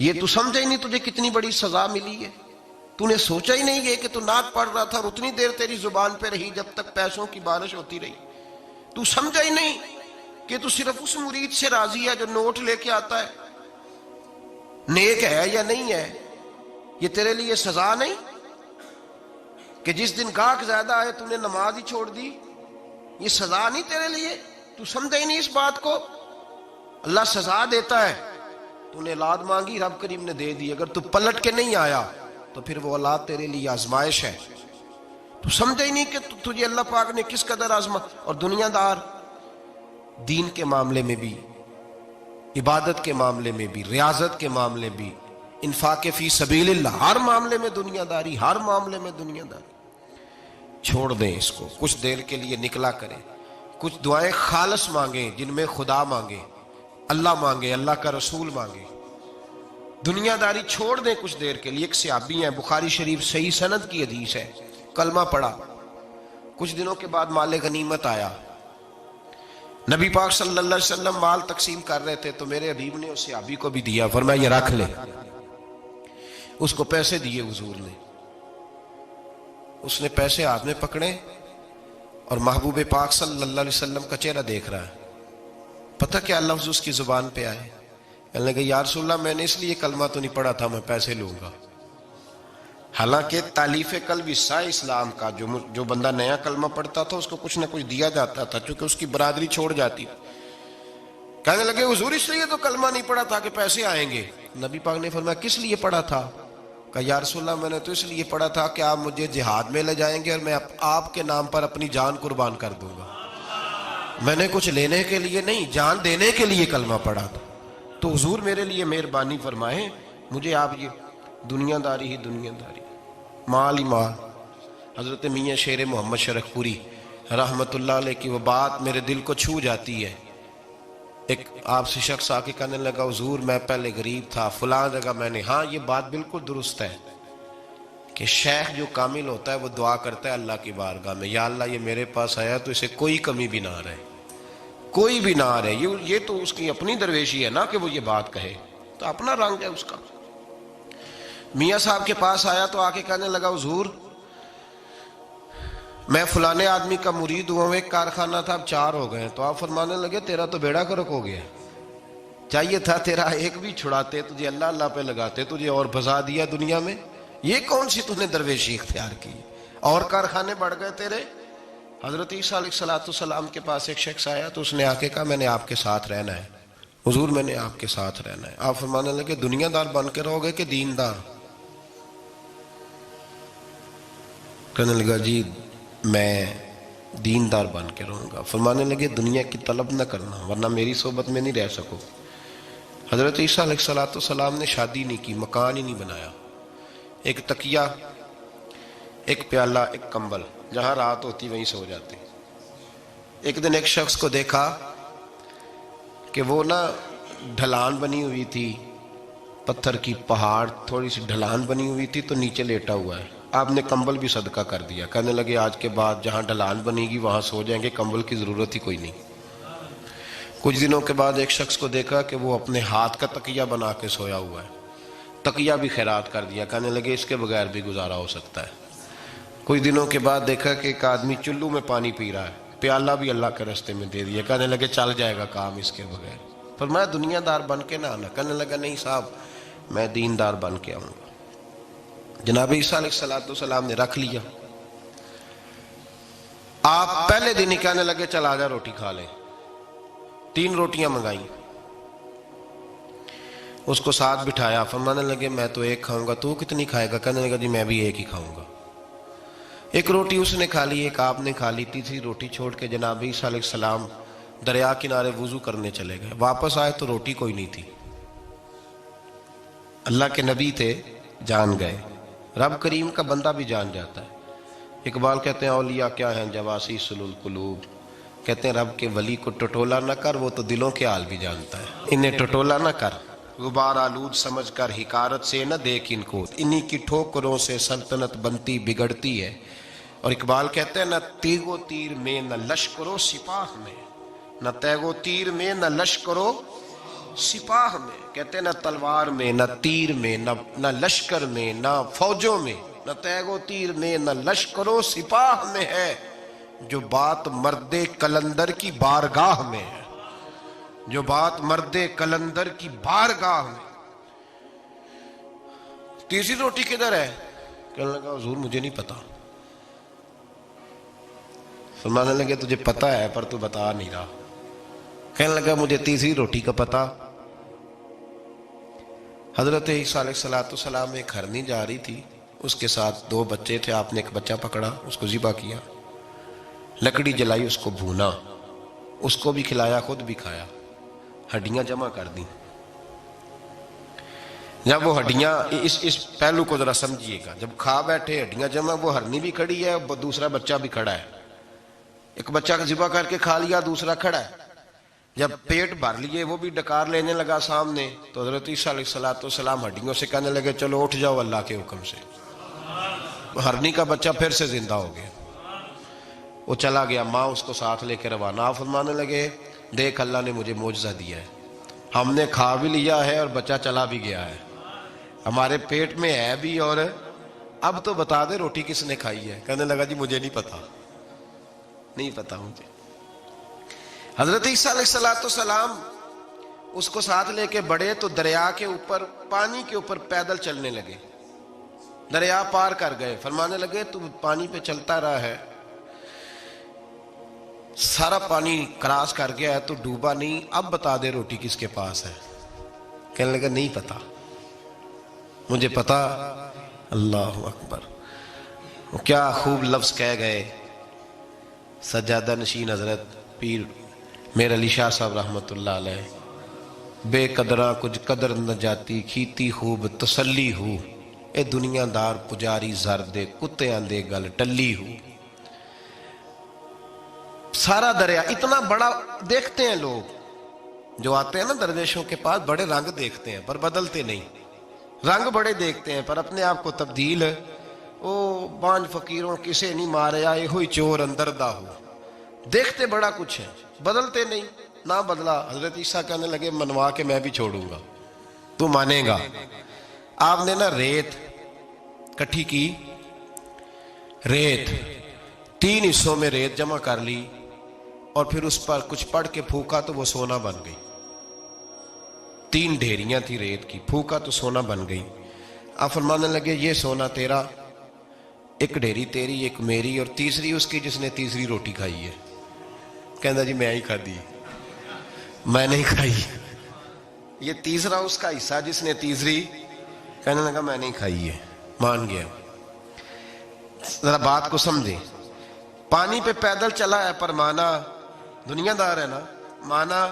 یہ تو سمجھا ہی نہیں تجھے کتنی بڑی سزا ملی ہے. تو نے سوچا ہی نہیں یہ کہ تو نعت پڑھ رہا تھا اور اتنی دیر تیری زبان پہ رہی جب تک پیسوں کی بارش ہوتی رہی. تو سمجھا ہی نہیں کہ تو صرف اس مرید سے راضی ہے جو نوٹ لے کے آتا ہے. نیک ہے یا نہیں ہے یہ تیرے لیے سزا نہیں کہ جس دن گاہک زیادہ آئے تو نے نماز ہی چھوڑ دی؟ یہ سزا نہیں تیرے لیے؟ تو سمجھا ہی نہیں اس بات کو. اللہ سزا دیتا ہے. تو نے اولاد مانگی، رب کریم نے دے دی. اگر تو پلٹ کے نہیں آیا تو پھر وہ اولاد تیرے لیے آزمائش ہے. تو سمجھا ہی نہیں کہ تجھے اللہ پاک نے کس قدر آزما. اور دنیا دار دین کے معاملے میں بھی، عبادت کے معاملے میں بھی، ریاضت کے معاملے بھی، انفاق فی سبیل اللہ، ہر معاملے میں دنیا داری، ہر معاملے میں دنیا داری. چھوڑ دیں اس کو. کچھ دیر کے لیے نکلا کریں. کچھ دعائیں خالص مانگیں جن میں خدا مانگے، اللہ مانگے، اللہ کا رسول مانگے. دنیا داری چھوڑ دیں کچھ دیر کے لیے. ایک صحابی ہیں، بخاری شریف صحیح سند کی حدیث ہے، کلمہ پڑھا، کچھ دنوں کے بعد مال غنیمت آیا. نبی پاک صلی اللہ علیہ وسلم مال تقسیم کر رہے تھے تو میرے حبیب نے اس صحابی کو بھی دیا، فرمایا یہ رکھ لے. اس کو پیسے دیے حضور نے. اس نے پیسے ہاتھ میں پکڑے اور محبوب پاک صلی اللہ علیہ وسلم کا چہرہ دیکھ رہا ہے. پتہ کیا لفظ اس کی زبان پہ آئے؟ کہنے لگے یا رسول اللہ میں نے اس لیے کلمہ تو نہیں پڑھا تھا میں پیسے لوں گا. حالانکہ تالیف قلب حصہ اسلام کا، جو بندہ نیا کلمہ پڑھتا تھا اس کو کچھ نہ کچھ دیا جاتا تھا چونکہ اس کی برادری چھوڑ جاتی. کہنے لگے حضور اس لیے تو کلمہ نہیں پڑھا تھا کہ پیسے آئیں گے. نبی پاک نے فرمایا کس لیے پڑھا تھا؟ کہا یا رسول اللہ میں نے تو اس لیے پڑھا تھا کہ آپ مجھے جہاد میں لے جائیں گے اور میں آپ کے نام پر اپنی جان قربان کر دوں گا. میں نے کچھ لینے کے لیے نہیں، جان دینے کے لیے کلمہ پڑھا تھا. تو حضور میرے لیے مہربانی فرمائیں، مجھے آپ یہ دنیا داری ہی دنیا داری، مال ہی مال. حضرت میاں شیر محمد شرک پوری رحمت اللہ علیہ کی وہ بات میرے دل کو چھو جاتی ہے. ایک آپ سے شخص آ کے کہنے لگا حضور میں پہلے غریب تھا فلاں جگہ میں نے. ہاں یہ بات بالکل درست ہے کہ شیخ جو کامل ہوتا ہے وہ دعا کرتا ہے اللہ کی بارگاہ میں، یا اللہ یہ میرے پاس آیا تو اسے کوئی کمی بھی نہ رہے، کوئی بھی نہ رہے. یہ تو اس کی اپنی درویشی ہے نا کہ وہ یہ بات کہے، تو اپنا رنگ ہے اس کا. میاں صاحب کے پاس آیا تو آ کے کہنے لگا حضور میں فلانے آدمی کا مرید ہوا ہوں، ایک کارخانہ تھا اب 4 ہو گئے. تو آپ فرمانے لگے تیرا تو بیڑا گرک ہو گیا، چاہیے تھا تیرا ایک بھی چھڑاتے، تجھے اللہ اللہ پہ لگاتے، تجھے اور بھسا دیا دنیا میں. یہ کون سی تو نے درویشی اختیار کی؟ اور کارخانے بڑھ گئے تیرے. حضرت عیسیٰ علیہ السلام کے پاس ایک شخص آیا تو اس نے آ کے کہا میں نے آپ کے ساتھ رہنا ہے حضور، میں نے آپ کے ساتھ رہنا ہے. آپ فرمانے لگے دنیا دار بن کے رہو گے کہ دیندار؟ کہنے لگا جی میں دیندار بن کے رہوں گا. فرمانے لگے دنیا کی طلب نہ کرنا ورنہ میری صحبت میں نہیں رہ سکو. حضرت عیسیٰ علیہ السلام نے شادی نہیں کی، مکان ہی نہیں بنایا، ایک تکیہ، ایک پیالہ، ایک کمبل، جہاں رات ہوتی وہیں سو جاتے. ایک دن ایک شخص کو دیکھا کہ وہ نا ڈھلان بنی ہوئی تھی، پتھر کی پہاڑ تھوڑی سی ڈھلان بنی ہوئی تھی تو نیچے لیٹا ہوا ہے. آپ نے کمبل بھی صدقہ کر دیا. کہنے لگے آج کے بعد جہاں ڈھلان بنے گی وہاں سو جائیں گے، کمبل کی ضرورت ہی کوئی نہیں. کچھ دنوں کے بعد ایک شخص کو دیکھا کہ وہ اپنے ہاتھ کا تکیہ بنا کے سویا ہوا ہے، تکیہ بھی خیرات کر دیا. کہنے لگے اس کے بغیر بھی گزارا ہو سکتا ہے. کچھ دنوں کے بعد دیکھا کہ ایک آدمی چلو میں پانی پی رہا ہے، پیالہ بھی اللہ کے راستے میں دے دیا. کہنے لگے چل جائے گا کام اس کے بغیر. فرمایا دنیا دار بن کے نہ آنا. کہنے لگا نہیں صاحب میں دیندار بن کے آؤں گا. جناب عیسیٰ علیہ السلام نے رکھ لیا. آپ پہلے دن ہی کہنے لگے چل آجا روٹی کھا لیں. 3 روٹیاں منگائیں، اس کو ساتھ بٹھایا. فرمانے لگے میں تو ایک کھاؤں گا، تو کتنی کھائے گا؟ کہنے لگا جی میں بھی ایک ہی کھاؤں گا. ایک روٹی اس نے کھا لی، ایک آپ نے کھا لی. تیسری روٹی چھوڑ کے جناب عیسیٰ علیہ السلام دریا کنارے وضو کرنے چلے گئے. واپس آئے تو روٹی کوئی نہیں تھی. اللہ کے نبی تھے، جان گئے. رب کریم کا بندہ بھی جان جاتا ہے. اقبال کہتے ہیں اولیاء کیا ہیں جواسی سلول قلوب، کہتے ہیں رب کے ولی کو ٹٹولا نہ کر، وہ تو دلوں کے حال بھی جانتا ہے. انہیں ٹٹولا نہ کر، غبار آلود سمجھ کر حکارت سے نہ دیکھ ان کو، انہی کی ٹھوکروں سے سلطنت بنتی بگڑتی ہے. اور اقبال کہتے ہیں نہ تیغ و تیر میں نہ لشکرو سپاہ میں، نہ تیغ و تیر میں نہ لشکرو سپاہ میں. کہتے ہیں نہ تلوار میں، نہ تیر میں، نہ لشکر میں، نہ فوجوں میں، نہ تیگ و تیر میں، نہ لشکر و سپاہ میں ہے جو بات مرد کلندر کی بارگاہ میں ہے، جو بات مرد کلندر کی بارگاہ میں۔ تیسری روٹی کدھر ہے؟ کہنے لگا حضور مجھے نہیں پتا۔ فرمانے لگے تجھے پتا ہے پر تو بتا نہیں رہا۔ کہنے لگا مجھے تیسری روٹی کا پتا۔ حضرت عیسیٰ علیہ السلام ایک ہرنی جا رہی تھی، اس کے ساتھ 2 بچے تھے، آپ نے ایک بچہ پکڑا، اس کو ذبح کیا، لکڑی جلائی، اس کو بھونا، اس کو بھی کھلایا، خود بھی کھایا، ہڈیاں جمع کر دیں۔ جب وہ ہڈیاں، اس پہلو کو ذرا سمجھیے گا، جب کھا بیٹھے ہڈیاں جمع، وہ ہرنی بھی کھڑی ہے، دوسرا بچہ بھی کھڑا ہے، ایک بچہ کا ذبح کر کے کھا لیا، دوسرا کھڑا ہے۔ جب پیٹ بھر لیے، وہ بھی ڈکار لینے لگا سامنے، تو حضرت عیسیٰ علیہ السلام ہڈیوں سے کہنے لگے چلو اٹھ جاؤ اللہ کے حکم سے۔ ہرنی کا بچہ پھر سے زندہ ہو گیا، وہ چلا گیا، ماں اس کو ساتھ لے کے روانہ۔ آپ فرمانے لگے دیکھ اللہ نے مجھے معجزہ دیا ہے، ہم نے کھا بھی لیا ہے اور بچہ چلا بھی گیا ہے، ہمارے پیٹ میں ہے بھی، اور اب تو بتا دے روٹی کس نے کھائی ہے۔ کہنے لگا جی مجھے نہیں پتا، نہیں پتا مجھے۔ حضرت عیسیٰ علیہ السلام اس کو ساتھ لے کے بڑھے تو دریا کے اوپر، پانی کے اوپر پیدل چلنے لگے، دریا پار کر گئے۔ فرمانے لگے تو پانی پہ چلتا رہا ہے، سارا پانی کراس کر گیا ہے تو ڈوبا نہیں، اب بتا دے روٹی کس کے پاس ہے۔ کہنے لگا نہیں پتا مجھے پتا۔ اللہ اکبر، کیا خوب لفظ کہہ گئے سجادہ نشین حضرت پیر میر علی شاہ صاحب رحمت اللہ علیہ۔ بے قدراں کچھ قدر نہ جاتی، کھیتی خوب تسلی ہو، اے دنیا دار پجاری زر دے، کتیاں دے گل ٹلی ہو۔ سارا دریا اتنا بڑا دیکھتے ہیں لوگ جو آتے ہیں نا درویشوں کے پاس، بڑے رنگ دیکھتے ہیں پر بدلتے نہیں، رنگ بڑے دیکھتے ہیں پر اپنے آپ کو تبدیل، او بانج فقیروں کسے نہیں مارے آئے ہوئی چور اندر دا ہو۔ دیکھتے بڑا کچھ ہے، بدلتے نہیں، نہ بدلا۔ حضرت عیسیٰ کہنے لگے منوا کے میں بھی چھوڑوں گا، تو مانے گا۔ آپ نے نا ریت کٹھی کی، ریت 3 حصوں میں ریت جمع کر لی اور پھر اس پر کچھ پڑھ کے پھونکا تو وہ سونا بن گئی۔ 3 ڈھیریاں تھی ریت کی، پھونکا تو سونا بن گئی۔ آپ فرمانے لگے یہ سونا تیرا، ایک ڈھیری تیری، ایک میری، اور تیسری اس کی جس نے تیسری روٹی کھائی ہے۔ کہنا جی میں ہی کھا دی، میں نہیں کھائی۔ یہ تیسرا اس کا حصہ جس نے تیسری، کہنے لگا میں نہیں کھائی ہے، مان گیا۔ ذرا بات کو سمجھے، پانی پہ پیدل چلا ہے پر مانا، دنیا دار ہے نا، مانا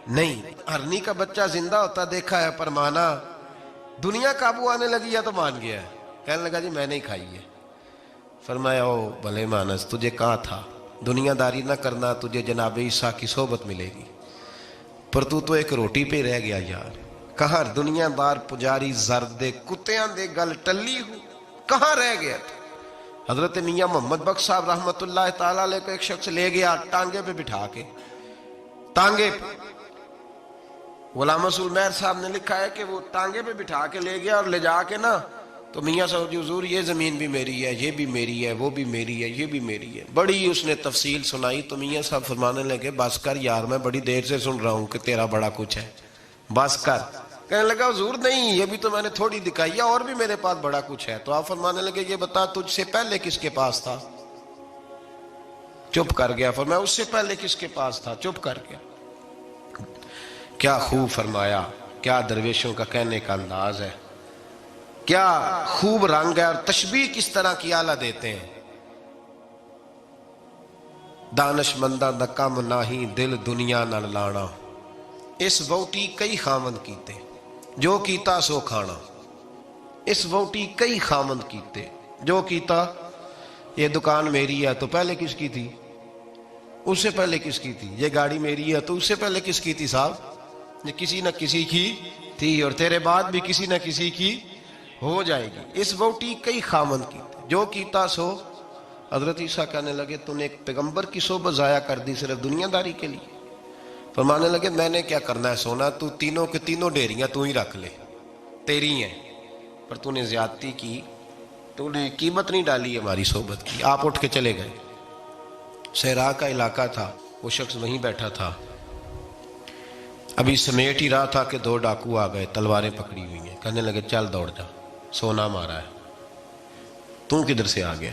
نہیں۔ ہرنی کا بچہ زندہ ہوتا دیکھا ہے پر مانا، دنیا قابو آنے لگی ہے تو مان گیا ہے۔ کہنے لگا جی میں نہیں کھائی ہے۔ فرمایا او بھلے مانس، تجھے کہا تھا دنیا داری نہ کرنا، تجھے جناب عیسیٰ کی صحبت ملے گی، پر تو ایک روٹی پہ رہ گیا یار۔ کہاں دنیا دار پجاری زردے کتیاں دے گل ٹلی ہو، کہاں رہ گیا تھا؟ حضرت میاں محمد بخش صاحب رحمت اللہ تعالیٰ علیہ کو ایک شخص لے گیا ٹانگے پہ بٹھا کے، ٹانگے پہ۔ غلام رسول مہر صاحب نے لکھا ہے کہ وہ ٹانگے پہ بٹھا کے لے گیا اور لے جا کے نا تو میاں صاحب جی حضور یہ زمین بھی میری ہے، یہ بھی میری ہے، وہ بھی میری ہے، یہ بھی میری ہے، بڑی اس نے تفصیل سنائی۔ تو میاں صاحب فرمانے لگے بس کر یار، میں بڑی دیر سے سن رہا ہوں کہ تیرا بڑا کچھ ہے، بس کر۔ کہنے لگا حضور نہیں، یہ بھی تو میں نے تھوڑی دکھائی ہے، اور بھی میرے پاس بڑا کچھ ہے۔ تو آپ فرمانے لگے یہ بتا تجھ سے پہلے کس کے پاس تھا؟ چپ کر گیا۔ فرمایا اس سے پہلے کس کے پاس تھا؟ چپ کر گیا۔ کیا خوب فرمایا، کیا درویشوں کا کہنے کا انداز ہے، کیا خوب رنگ ہے، اور تشبیہ کس طرح کی اعلیٰ دیتے ہیں۔ دانش مندہ دا کم ناہی، دل دنیا نال لانا، اس ووٹی کئی خامند کیتے، جو کیتا سو کھانا۔ اس ووٹی کئی خامند کیتے، جو کیتا۔ یہ دکان میری ہے تو پہلے کس کی تھی؟ اس سے پہلے کس کی تھی؟ یہ گاڑی میری ہے تو اس سے پہلے کس کی تھی صاحب؟ یہ کسی نہ کسی کی تھی، اور تیرے بعد بھی کسی نہ کسی کی ہو جائے گی۔ اس ووٹی کئی خامند کیتے، جو کیتا سو۔ حضرت عیسیٰ کہنے لگے تو نے ایک پیغمبر کی صحبت ضائع کر دی صرف دنیا داری کے لیے؟ فرمانے لگے میں نے کیا کرنا ہے سونا، تو تینوں کے تینوں ڈیریاں تو ہی رکھ لے، تیری ہیں، پر تو نے زیادتی کی، تو نے قیمت نہیں ڈالی ہماری صحبت کی۔ آپ اٹھ کے چلے گئے۔ صحرا کا علاقہ تھا، وہ شخص وہیں بیٹھا تھا، ابھی سمیٹ ہی رہا تھا کہ دو ڈاکو آ گئے، تلواریں پکڑی ہوئی ہیں، کہنے لگے چل دوڑ جا، سونا مارا ہے، تو کدھر سے آ گیا؟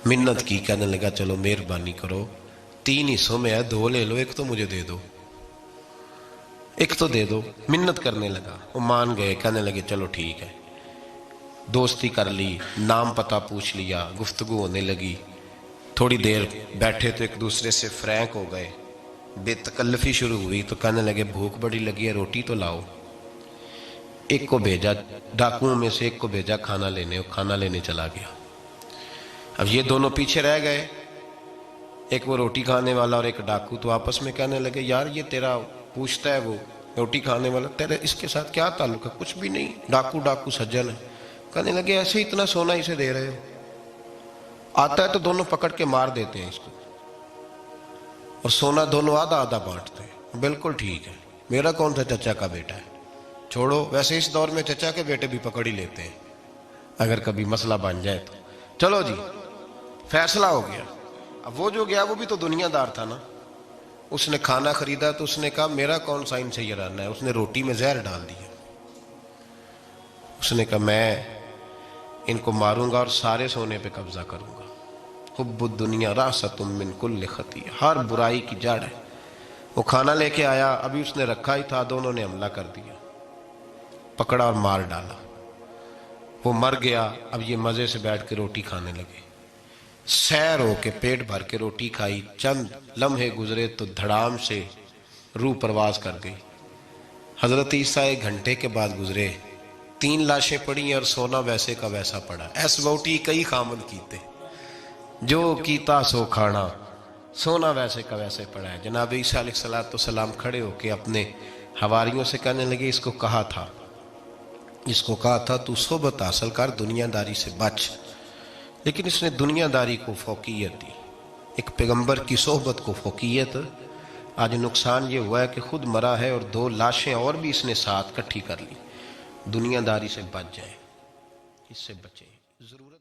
منت کی، کہنے لگا چلو مہربانی کرو، 3 حصوں میں ہے، 2 لے لو، ایک تو مجھے دے دو، ایک تو دے دو۔ منت کرنے لگا، وہ مان گئے، کہنے لگے چلو ٹھیک ہے۔ دوستی کر لی، نام پتہ پوچھ لیا، گفتگو ہونے لگی، تھوڑی دیر بیٹھے تو ایک دوسرے سے فرینک ہو گئے، بے تکلفی شروع ہوئی، تو کہنے لگے بھوک بڑی لگی ہے، روٹی تو لاؤ۔ ایک کو بھیجا، ڈاکوؤں میں سے ایک کو بھیجا کھانا لینے، وہ کھانا لینے چلا گیا۔ اب یہ دونوں پیچھے رہ گئے، ایک وہ روٹی کھانے والا اور ایک ڈاکو، تو آپس میں کہنے لگے یار یہ تیرا پوچھتا ہے وہ روٹی کھانے والا، تیرے اس کے ساتھ کیا تعلق ہے؟ کچھ بھی نہیں، ڈاکو ڈاکو سجن ہے۔ کہنے لگے ایسے اتنا سونا اسے دے رہے ہو، آتا ہے تو دونوں پکڑ کے مار دیتے ہیں اس کو، اور سونا دونوں آدھا آدھا بانٹتے ہیں۔ بالکل ٹھیک ہے، میرا کون سا چچا کا بیٹا ہے، چھوڑو، ویسے اس دور میں چچا کے بیٹے بھی پکڑ ہی لیتے ہیں اگر کبھی مسئلہ بن جائے تو۔ چلو جی، فیصلہ ہو گیا۔ اب وہ جو گیا وہ بھی تو دنیا دار تھا نا، اس نے کھانا خریدا تو اس نے کہا میرا کون سا ان سے یہ رہنا ہے، اس نے روٹی میں زہر ڈال دیا، اس نے کہا میں ان کو ماروں گا اور سارے سونے پہ قبضہ کروں گا۔ حب الدنیا راست من کل خطیہ، ہر برائی کی جڑ ہے۔ وہ کھانا لے کے آیا، ابھی اس نے رکھا ہی تھا، دونوں نے حملہ کر دیا، پکڑا اور مار ڈالا، وہ مر گیا۔ اب یہ مزے سے بیٹھ کے روٹی کھانے لگے، سیر ہو کے پیٹ بھر کے روٹی کھائی، چند لمحے گزرے تو دھڑام سے روح پرواز کر گئی۔ حضرت عیسیٰ 1 گھنٹے کے بعد گزرے، 3 لاشیں پڑی ہیں اور سونا ویسے کا ویسا پڑا۔ ایس ووٹی کئی خامن کیتے، جو کیتا سو کھانا، سونا ویسے کا ویسے پڑا ہے۔ جناب عیسیٰ علیہ السلام کھڑے ہو کے اپنے حواریوں سے کہنے لگے اس کو کہا تھا تو صحبت حاصل کر، دنیا داری سے بچ، لیکن اس نے دنیا داری کو فوقیت دی، ایک پیغمبر کی صحبت کو فوقیت۔ آج نقصان یہ ہوا ہے کہ خود مرا ہے اور 2 لاشیں اور بھی اس نے ساتھ کٹھی کر لی۔ دنیا داری سے بچ جائیں، اس سے بچیں ضرورت